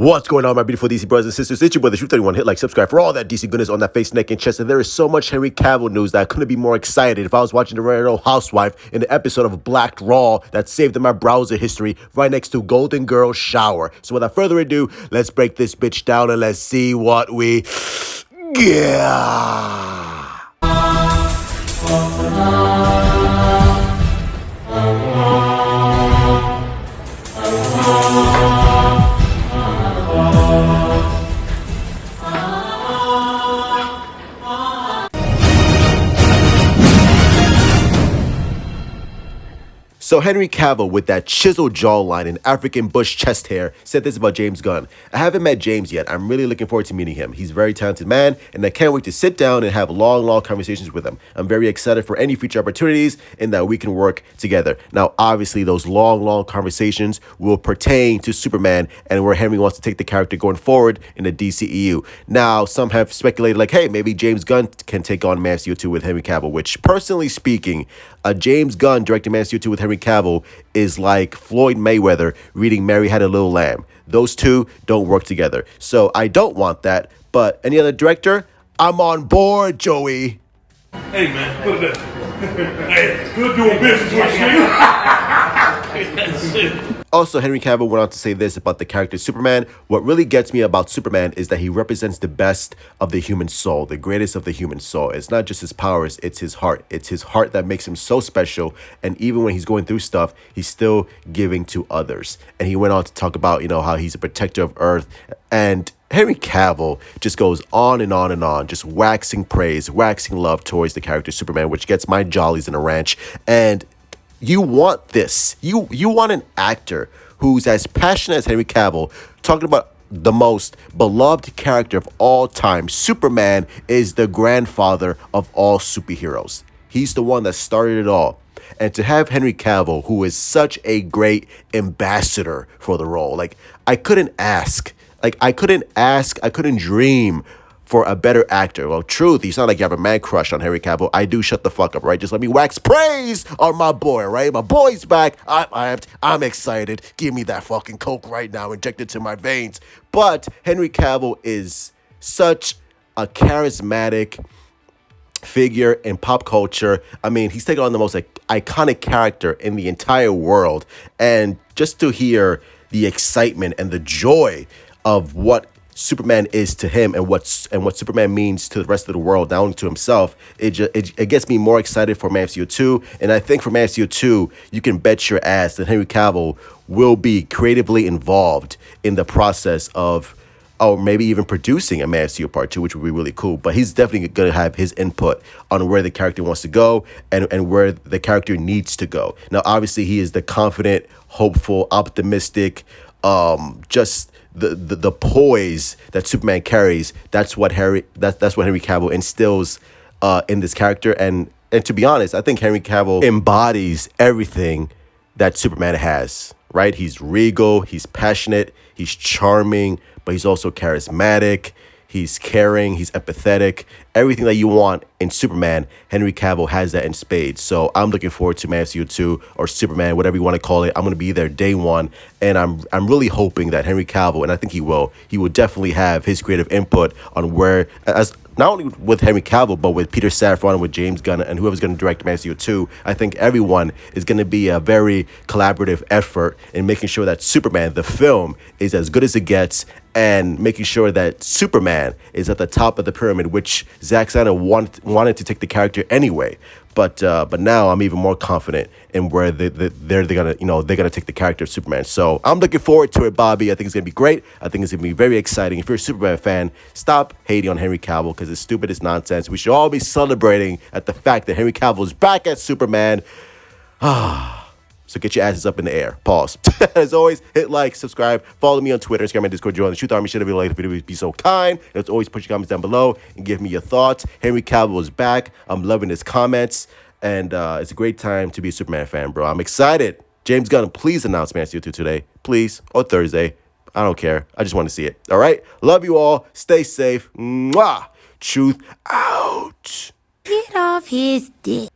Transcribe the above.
What's going on, my beautiful DC brothers and sisters? It's your brother, Shoot31. Hit like, subscribe for all that DC goodness on that face, neck, and chest. And there is so much Henry Cavill news that I couldn't be more excited if I was watching the Real Housewife in the episode of Black Raw that saved in my browser history right next to Golden Girl Shower. So without further ado, let's break this bitch down and let's see what we get. So Henry Cavill, with that chiseled jawline and African bush chest hair, said this about James Gunn. I haven't met James yet. I'm really looking forward to meeting him. He's a very talented man, and I can't wait to sit down and have long conversations with him. I'm very excited for any future opportunities and that we can work together. Now, obviously, those long conversations will pertain to Superman and where Henry wants to take the character going forward in the DCEU. Now, some have speculated like, hey, maybe James Gunn can take on Man of Steel 2 with Henry Cavill, which, personally speaking, a James Gunn directing Man of Steel 2 with Henry Cavill is like Floyd Mayweather reading Mary Had a Little Lamb. Those two don't work together. So I don't want that. But any other director, I'm on board, Joey. Hey, man, look at that. Hey, good doing business with you. Also, Henry Cavill went on to say this about the character Superman. What really gets me about Superman is that he represents the best of the human soul, the greatest of the human soul. It's not just his powers, it's his heart. It's his heart that makes him so special. And even when he's going through stuff, he's still giving to others. And he went on to talk about, how he's a protector of Earth. And Henry Cavill just goes on and on, just waxing praise, waxing love towards the character Superman, which gets my jollies in a ranch. And you want this. You want an actor who's as passionate as Henry Cavill, talking about the most beloved character of all time. Superman is the grandfather of all superheroes. He's the one that started it all. And to have Henry Cavill, who is such a great ambassador for the role, I couldn't dream for a better actor. Well, truth, you sound like you have a man crush on Henry Cavill. I do. Shut the fuck up, right? Just let me wax praise on my boy, right? My boy's back. I'm excited. Give me that fucking coke right now. Inject it to my veins. But Henry Cavill is such a charismatic figure in pop culture. I mean, he's taken on the most iconic character in the entire world. And just to hear the excitement and the joy of what Superman is to him and what Superman means to the rest of the world, not only to himself, it gets me more excited for Man of Steel 2. And I think for Man of Steel 2, you can bet your ass that Henry Cavill will be creatively involved in the process of, or maybe even producing a Man of Steel Part 2, which would be really cool. But he's definitely going to have his input on where the character wants to go and where the character needs to go. Now, obviously, he is the confident, hopeful, optimistic, just the poise that Superman carries. That's what Henry Cavill instills in this character. And to be honest, I think Henry Cavill embodies everything that Superman has, right? He's regal, he's passionate, he's charming, but he's also charismatic. He's caring, he's empathetic. Everything that you want in Superman, Henry Cavill has that in spades. So I'm looking forward to Man of Steel 2 or Superman, whatever you want to call it. I'm going to be there day one. And I'm really hoping that Henry Cavill, and I think he will definitely have his creative input on where, as not only with Henry Cavill, but with Peter Safran, with James Gunn, and whoever's going to direct Man of Steel 2. I think everyone is going to be a very collaborative effort in making sure that Superman, the film, is as good as it gets, and making sure that Superman is at the top of the pyramid, which Zack Snyder wanted to take the character anyway. But now I'm even more confident in where they're gonna take the character of Superman. So I'm looking forward to it, Bobby. I think it's gonna be great. I think it's gonna be very exciting. If you're a Superman fan, stop hating on Henry Cavill because it's stupid, it's nonsense. We should all be celebrating at the fact that Henry Cavill is back as Superman. So get your asses up in the air. Pause. As always, hit like, subscribe, follow me on Twitter, Instagram, and Discord. Join the Truth Army. Should have been like the video. Be so kind. And as always, put your comments down below and give me your thoughts. Henry Cavill is back. I'm loving his comments. And it's a great time to be a Superman fan, bro. I'm excited. James Gunn, please announce Man of Steel 2 today. Please. Or Thursday. I don't care. I just want to see it. All right? Love you all. Stay safe. Mwah. Truth out. Get off his dick.